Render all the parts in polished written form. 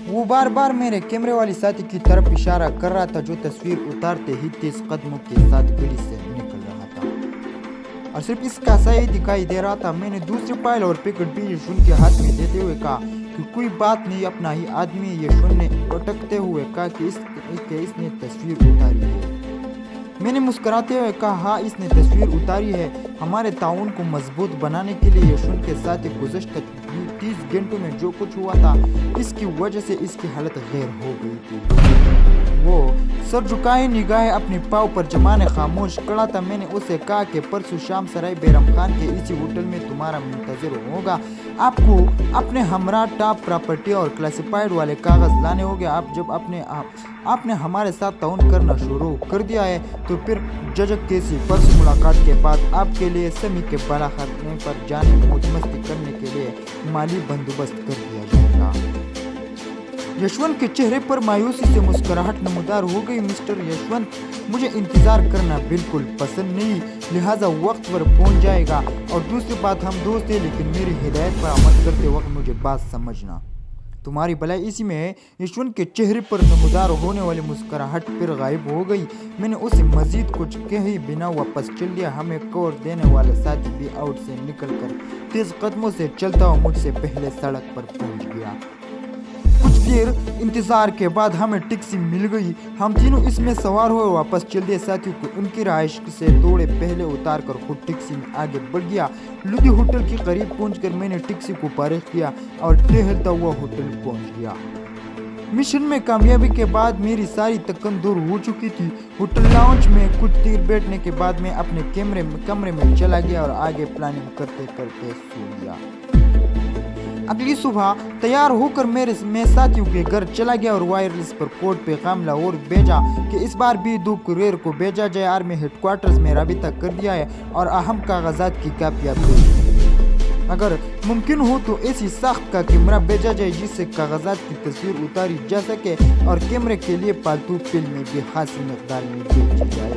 वो बार बार मेरे कैमरे वाली साथी की तरफ इशारा कर रहा था, जो तस्वीर उतारते ही तेज कदमों के साथ गली से निकल रहा था और सिर्फ इसका सही दिखाई दे रहा था। मैंने दूसरी फाइल और पैकेट भी यशवंत के हाथ में देते हुए कहा कि कोई बात नहीं, अपना ही आदमी। यशवंत ने अटकते हुए कहा कि इसने तस्वीर उतारी है। मैंने मुस्कुराते हुए कहा, हाँ इसने तस्वीर उतारी है। हमारे ताउन को मजबूत बनाने के लिए यशवंत के साथ गुज़श्ता 30 घंटों में जो कुछ हुआ था, इसकी वजह से इसकी हालत गैर हो गई थी। वो सर झुकाए निगाहें अपने पाँव पर जमाने खामोश खड़ा था। मैंने उसे कहा कि परसों शाम सराय बैरम खान के इसी होटल में तुम्हारा मुंतजर होगा। आपको अपने हमरा टॉप प्रॉपर्टी और क्लासिफाइड वाले कागज लाने होंगे। आप जब आपने हमारे साथ ताउन करना शुरू कर दिया है तो फिर जजक कैसी परसों मुलाकात के बाद आपके लिए समी के बड़ा खाने पर जाने मौज मस्ती करने के लिए माली बंदोबस्त कर दिया जाएगा। यशवंत के चेहरे पर मायूसी से मुस्कुराहट नमूदार हो गई। मिस्टर यशवंत, मुझे इंतजार करना बिल्कुल पसंद नहीं, लिहाजा वक्त पर पहुंच जाएगा। और दूसरी बात, हम दोस्त हैं, लेकिन मेरी हिदायत पर अमल करते वक्त मुझे बात समझना। तुम्हारी भलाई इसी में है। यशवंत के चेहरे पर नमूदार होने वाली मुस्कुराहट फिर गायब हो गई। मैंने उसे मजीद कुछ कहे बिना वापस चल दिया। हमें कवर देने वाला साथी भी आउट से निकलकर तेज कदमों से चलता हुआ मुझसे पहले सड़क पर पहुंच गया। कुछ देर इंतजार के बाद हमें टैक्सी मिल गई। हम तीनों इसमें सवार हुए वापस चल दिए। साथियों को उनकी रहाइश से थोड़े पहले उतार कर खुद टैक्सी में आगे बढ़ गया। लुधी होटल के करीब पहुंचकर मैंने टैक्सी को पार्क किया और टहलता हुआ होटल पहुंच गया। मिशन में कामयाबी के बाद मेरी सारी थकन दूर हो चुकी थी। होटल लाउंज में कुछ देर बैठने के बाद मैं अपने कमरे में चला गया और आगे प्लानिंग करते करते सो गया। अगली सुबह तैयार होकर मैं साथियों के घर चला गया और वायरलेस पर कोड पैगाम लाहौर भेजा कि इस बार भी 2 कुरियर को भेजा जाए। आर्मी हेडक्वार्टर्स में राबिता कर दिया है और अहम कागजात की कापियाँ भेज दी है। अगर मुमकिन हो तो ऐसी सख्त का कैमरा भेजा जाए जिससे कागजात की तस्वीर उतारी जा सके और कैमरे के लिए पालतू फिल्म भी खासी मकदार में भेजी जाए।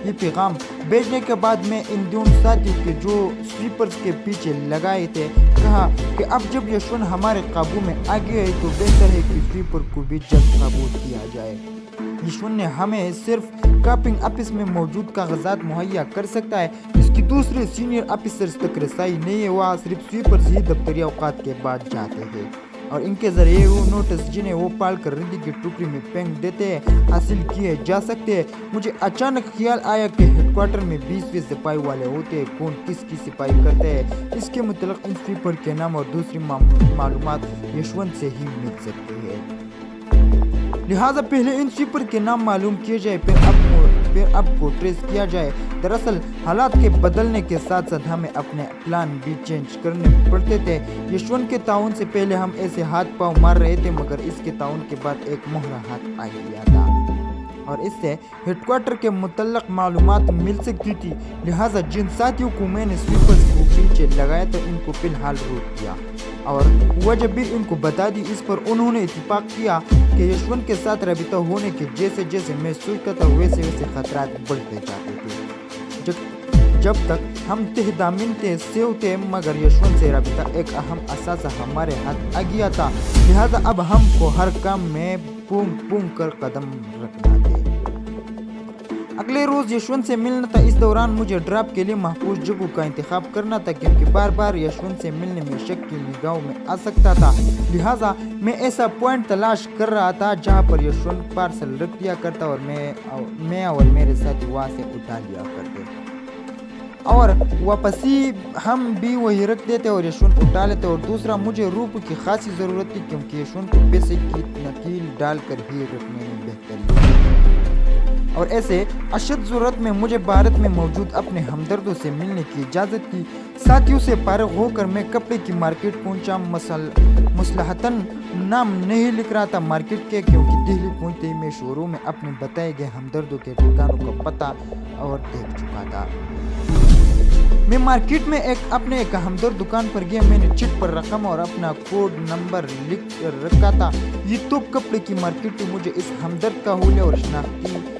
ये पैगाम भेजने के बाद मैं इन दोनों साथियों के जो स्वीपर्स के पीछे लगाए थे कहा कि अब जब यशवंत हमारे काबू में आ गया है तो बेहतर है कि स्वीपर को भी जल्द काबू किया जाए। यशवंत ने हमें सिर्फ कापिंग ऑफिस में मौजूद कागजात मुहैया कर सकता है, इसकी दूसरे सीनियर ऑफिसर्स तक रसाई नहीं है। वहाँ सिर्फ स्वीपर्स ही दफ्तरी औकात के बाद जाते हैं और इनके जरिए वो नोटिस जिन्हें वो पाल कर रिंदी की टुकड़ी में फेंक देते हैं हासिल किए जा सकते हैं। मुझे अचानक ख्याल आया कि हेडक्वार्टर में 20 सिपाही वाले होते हैं, कौन किसकी सिपाही करते हैं। इसके मतलब इन स्वीपर के नाम और दूसरी मालूमात यशवंत से ही मिल सकती है। लिहाजा पहले इन स्वीपर के नाम मालूम किए जाए, फिर अब को ट्रेस किया जाए। दरअसल हालात के बदलने के साथ साथ हमें अपने प्लान भी चेंज करने पड़ते थे। यशवंत के ताउन से पहले हम ऐसे हाथ पांव मार रहे थे, मगर इसके ताउन के बाद एक मोहरा हाथ आ गया था और इससे हेडक्वार्टर के मुतल्लक मालूमात मिल सकती थी। लिहाजा जिन साथियों को मैंने स्वीपर्स को पीछे लगाया था इनको फिलहाल रोक दिया और वजह भी इनको बता दी। इस पर उन्होंने इत्तेफाक किया कि यशवंत के साथ राबिता होने के जैसे जैसे मैं सोचता था वैसे वैसे खतरात बढ़ते जाते थे। जब तक हम तहदामिन थे सेव थे, मगर यशवंत से राबिता एक अहम असासा हमारे हाथ आ गया था। लिहाजा अब हमको हर काम में पूंग कर कदम रखना थे। अगले रोज यशवंत से मिलना था। इस दौरान मुझे ड्रॉप के लिए महफूज जगह का इंतखाब करना था, क्योंकि बार बार यशवंत से मिलने में शक की निगाहों में आ सकता था। लिहाजा मैं ऐसा पॉइंट तलाश कर रहा था जहां पर यशवंत पार्सल रख दिया करता और मैं और मेरे साथी वहां से उठा लिया करते और वापसी हम भी वही रख देते और यशवंत उठा लेते। और दूसरा, मुझे रूप की खासी ज़रूरत थी, क्योंकि यशवंत को पैसे की नकील डालकर ही रखने में बेहतरी और ऐसे अशद ज़रूरत में मुझे भारत में मौजूद अपने हमदर्दों से मिलने की इजाज़त थी। साथियों से फारिग होकर मैं कपड़े की मार्केट पहुंचा। मसलहतन नाम नहीं लिख रहा था मार्केट के, क्योंकि दिल्ली पहुंचते ही मैं शोरूम में अपने बताए गए हमदर्दों के ठिकानों का पता और देख चुका था। मैं मार्केट में अपने एक हमदर्द दुकान पर गया। मैंने चिट पर रकम और अपना कोड नंबर लिख कर रखा था। ये तो कपड़े की मार्केट थी। मुझे इस हमदर्द का हुलिया और शनाख्ती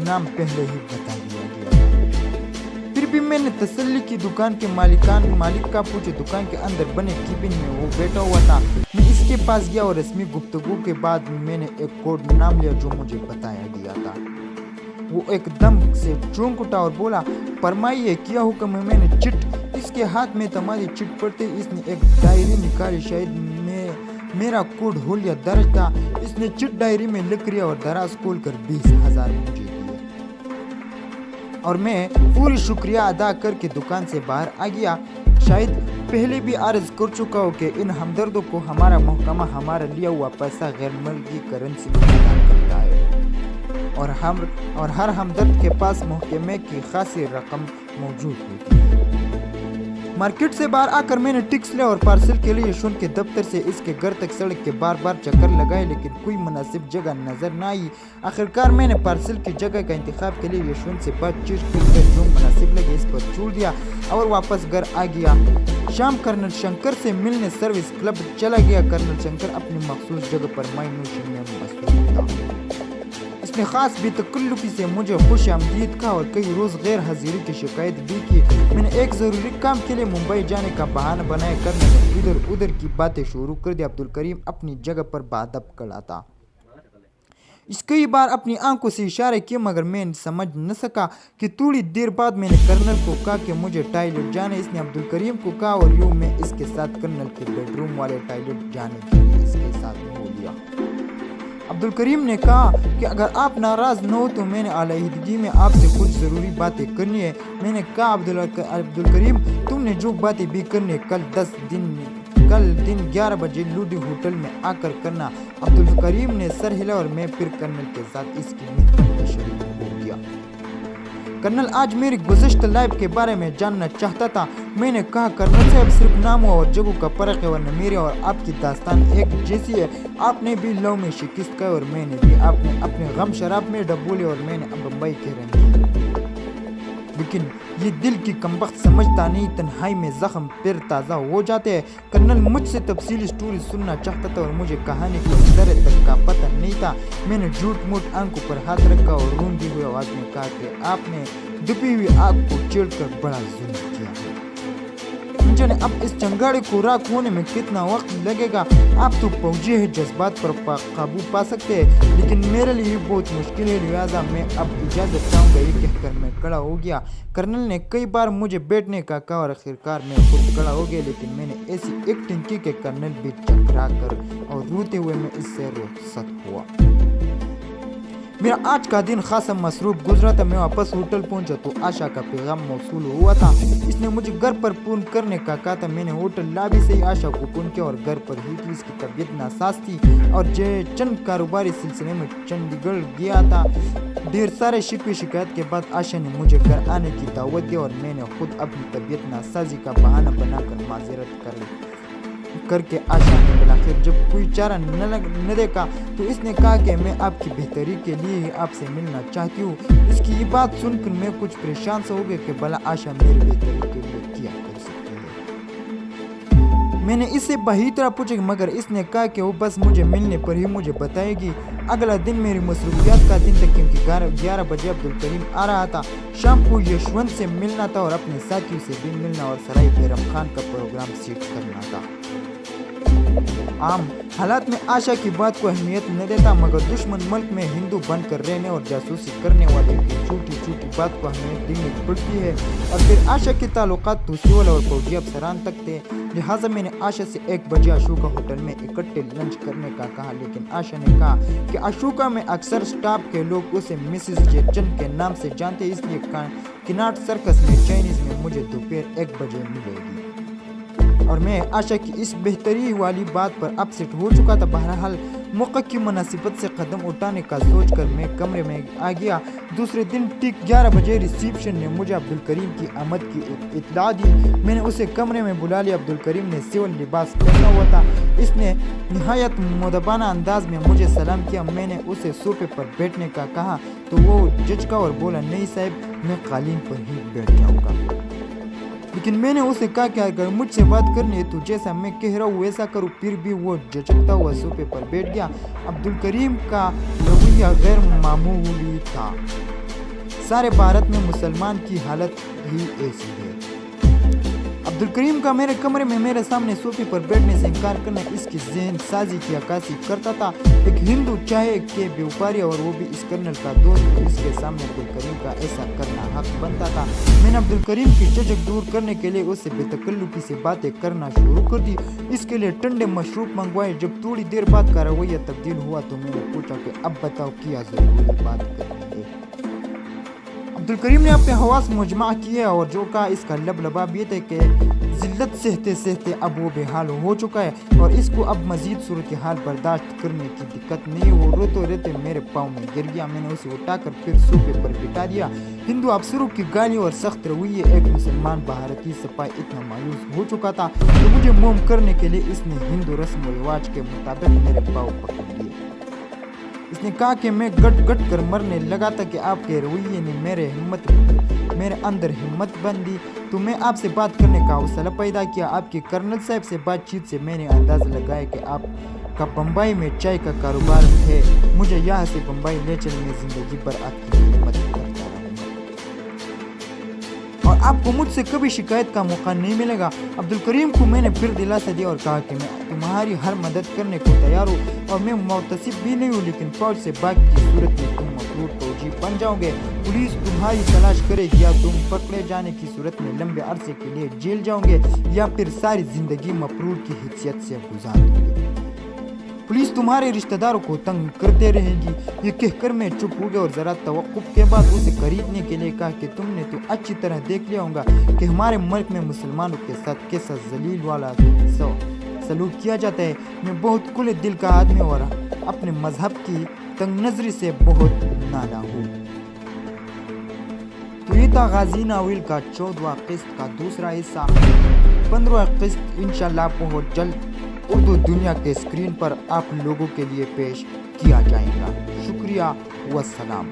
नाम पहले ही बता दिया गया था। फिर भी मैंने तसल्ली की दुकान के मालिक का पूछे। दुकान के अंदर बने केबिन में वो बैठा हुआ था। मैं इसके पास गया और रस्मी गुफ्तगू के बाद मैंने एक कोड नाम लिया जो मुझे बताया गया था। वो एकदम से चौंक उठा और बोला, फरमाइए क्या हुक्म है। मैंने चिट इसके हाथ में तमारी चिट पड़ते इसने एक डायरी निकाली। शायद मेरा कोड होलिया दर्ज था। इसने चिट डायरी में लिख लिया और दराज खोल कर 20,000 मुझे दिए और मैं पूरी शुक्रिया अदा करके दुकान से बाहर आ गया। शायद पहले भी अर्ज कर चुका हो कि इन हमदर्दों को हमारा महकमा हमारा लिया हुआ पैसा गैर मुल्की करेंसी में प्रदान करता है और हर हमदर्द के पास महकमे की खासी रकम मौजूद होती है। मार्केट से बाहर आकर मैंने टिक्स लिया और पार्सल के लिए यशवंत के दफ्तर से इसके घर तक सड़क के बार चक्कर लगाए, लेकिन कोई मुनासिब जगह नजर न आई। आखिरकार मैंने पार्सल की जगह का इंतखाब के लिए यशवंत से बातचीत करके जो मुनासिब लगे इस पर छोड़ दिया और वापस घर आ गया। शाम कर्नल शंकर से मिलने सर्विस क्लब चला गया। कर्नल शंकर अपनी मखसूस जगह पर मायूसी में मसरूफ था। इसने खास बेतकल्लुफी से मुझे खुश आमदीद कहा और कई रोज गैर हाजिरी की शिकायत भी की। मैंने एक जरूरी काम के लिए मुंबई जाने का बहाना बनाए करने में इधर उधर की बातें शुरू कर दी। अब्दुल करीम अपनी जगह पर बादब खड़ा था। इस कई बार अपनी आंखों से इशारे किए मगर मैं समझ न सका कि थोड़ी देर बाद मैंने कर्नल को कहा कि मुझे टॉयलेट जाने। इसने अब्दुल करीम को कहा और यूं मैं इसके साथ कर्नल के बेडरूम वाले टॉयलेट जाने के लिए इसके साथ हो लिया। अब्दुल करीम ने कहा कि अगर आप नाराज न हो तो मैंने अलहदगी में आपसे कुछ ज़रूरी बातें करनी है। मैंने कहा अब्दुल करीम तुमने जो बातें भी करनी है कल दिन 11 बजे लूडी होटल में आकर करना। अब्दुल करीम ने सर हिला और मैं फिर कर्नल के साथ इसकी मीटिंग में शरीक हो गया। कर्नल आज मेरी गुज़श्ता लाइफ के बारे में जानना चाहता था। मैंने कहा कर्नल साहब सिर्फ नाम और जगह का फर्क है वरना मेरे और आपकी दास्तान एक जैसी है। आपने भी लव में शिकस्त खाई और मैंने भी। आपने अपने गम शराब में डबोले और मैंने बम्बई के रंगी। लेकिन ये दिल की कमबख्त समझता नहीं, तन्हाई में जख्म फिर ताज़ा हो जाते हैं। कर्नल मुझसे तफसीली स्टोरी सुनना चाहता था और मुझे कहानी की जरा तक का पता नहीं था। मैंने झूठ मूठ आंखों पर हाथ रखा और रोंदी हुई आवाज़ में कहा कि आपने दुबी हुई आग को छेड़कर बड़ा जुल्म किया है। जाने अब इस चंगाड़ी को राख होने में कितना वक्त लगेगा। आप तो फौजी है, जज्बात पर काबू पा सकते हैं, लेकिन मेरे लिए बहुत मुश्किल है। लिहाजा मैं अब इजाज़त चाहूँगा। ये कहकर मैं खड़ा हो गया। कर्नल ने कई बार मुझे बैठने का कहा और आखिरकार मैं खुद खड़ा हो गया, लेकिन मैंने ऐसी एक्टिंग की कि कर्नल भी चकरा कर और रोते हुए मैं इससे रुखसत हुआ। मेरा आज का दिन खासा मसरूफ गुजरा था। मैं वापस होटल पहुंचा तो आशा का पैगाम मौसूल हुआ था। इसने मुझे घर पर फोन करने का कहा था। मैंने होटल लॉबी से ही आशा को फोन किया और घर पर ही थी। इसकी तबीयत नासाज थी और चंद कारोबारी सिलसिले में चंडीगढ़ गया था। ढेर सारे शिकायत के बाद आशा ने मुझे घर आने की दावत दी और मैंने खुद अपनी तबीयत नासाजी का बहाना बनाकर माजरत करके आशा ने बुलाकर जब कोई चारा न देखा तो इसने कहा कि मैं आपकी बेहतरी के लिए ही आपसे मिलना चाहती हूँ। इसकी ये बात सुनकर मैं कुछ परेशान से हो गया कि भला आशा मेरी बेहतरी के लिए क्या कर सकती है। मैंने इससे बही तरह पूछा मगर इसने कहा कि वो बस मुझे मिलने पर ही मुझे बताएगी। अगला दिन मेरी मसरूफियात का दिन था क्योंकि 11 बजे अब्दुल करीम आ रहा था। शाम को यशवंत से मिलना था और अपने साथियों से भी मिलना और सराय बैरम खान का प्रोग्राम सेट करना था। आम हालात में आशा की बात को अहमियत न देता मगर दुश्मन मुल्क में हिंदू बनकर रहने और जासूसी करने वाले की छोटी बात को अहमियत देनी पड़ती है। और फिर आशा के ताल्लुकात सिविल और फौजी अफसरान तक थे। लिहाजा मैंने आशा से 1 बजे अशोका होटल में इकट्ठे लंच करने का कहा, लेकिन आशा ने कहा कि अशोका में अक्सर स्टाफ के लोग उसे मिसेस जेचन के नाम से जानते, इसलिए किनाट सर्कस में चाइनीज में मुझे दोपहर 1 बजे मिलेगी। और मैं आशा की इस बेहतरी वाली बात पर अपसेट हो चुका था। बहरहाल मौका की मुनासिबत से कदम उठाने का सोचकर मैं कमरे में आ गया। दूसरे दिन ठीक 11 बजे रिसेप्शन ने मुझे अब्दुल करीम की आमद की इत्तला दी। मैंने उसे कमरे में बुला लिया। अब्दुल करीम ने सिविल लिबास पहना हुआ था। इसने निहायत मुदबाना अंदाज में मुझे सलाम किया। मैंने उसे सोफे पर बैठने का कहा तो वो झिझका और बोला, नहीं साहब, मैं कालीन पर ही बैठ जाऊँगा। लेकिन मैंने उसे कहा कि अगर मुझसे बात करनी है तो जैसा मैं कह रहा हूँ वैसा करूँ। फिर भी वो झिझकता हुआ सोफे पर बैठ गया। अब्दुल करीम का रवैया गैर मामूली था। सारे भारत में मुसलमान की हालत ही ऐसी है। अब्दुल करीम का मेरे कमरे में मेरे सामने सोफे पर बैठने से इनकार करना इसकी ज़हन साजी की अक्कासी करता था। एक हिंदू चाहे के व्यापारी और वो भी इस कर्नल का दोस्त, इसके सामने अब्दुल करीम का ऐसा करना हक बनता था। मैंने अब्दुल करीम की झिझक दूर करने के लिए उससे बेतकल्लुफी से बातें करना शुरू कर दी। इसके लिए ठंडे मशरूब मंगवाए। जब थोड़ी देर बाद का रवैया तब्दील हुआ तो मैंने पूछा कि अब बताओ क्या जरूरी बात करनी है। अब्दुल करीम ने अपने हवास मुजमा किए और जो कहा इसका लबलबाब ये थे कि जिल्लत सहते सहते अब वो बेहाल हो चुका है और इसको अब मजीद सूरत हाल बर्दाश्त करने की दिक्कत नहीं। वो रोते रोते मेरे पाँव में गिर गया। मैंने उसे उठाकर फिर सोफे पर बिठा दिया। हिंदू अफसरों की गाली और सख्त रवैये एक मुसलमान भारतीय सिपाही इतना मायूस हो चुका था कि मुझे मोम करने के लिए इसने हिंदू रस्म व रिवाज के मुताबिक मेरे पाँव पकड़ लिए। इसने कहा कि मैं गट गट कर मरने लगा था कि आपके रवैये ने मेरे अंदर हिम्मत बन दी तो मैं आपसे बात करने का हौसला पैदा किया। आपके कर्नल साहब से बातचीत से मैंने अंदाज़ा लगाया कि आपका बम्बई में चाय का कारोबार है। मुझे यहाँ से बम्बई ले चल, मैं जिंदगी भर आपकी हिम्मत करता रहूँगा और आपको मुझसे कभी शिकायत का मौका नहीं मिलेगा। अब्दुल करीम को मैंने फिर दिलासा दिया और कहा कि मैं तुम्हारी हर मदद करने को तैयार हूँ और मैं मुतसिब भी नहीं हूँ, लेकिन फौज से भाग की सूरत में तुम मकरूर फौजी बन जाओगे। पुलिस तुम्हारी तलाश करेगी या तुम पकड़े जाने की सूरत में लंबे अरसे के लिए जेल जाओगे या फिर सारी जिंदगी मफरूर की हैसियत से गुजार दोगे। पुलिस तुम्हारे रिश्तेदारों को तंग करते रहेगी। ये कहकर मैं चुप हो गया और ज़रा तवक्कुफ के बाद उसे खरीदने के लिए कहा कि तुमने तो अच्छी तरह देख लिया होगा कि हमारे मुल्क में मुसलमानों के साथ कैसा जलील वाला सलूक किया जाता है। मैं बहुत खुले दिल का आदमी और अपने मजहब की तंग नजरी से बहुत नाला हूँ। तो ये था गाजी नावल का 14वां किस्त का दूसरा हिस्सा। 15वां किस्त इंशाल्लाह बहुत जल्द उर्दू दुनिया के स्क्रीन पर आप लोगों के लिए पेश किया जाएगा। शुक्रिया वस्सलाम।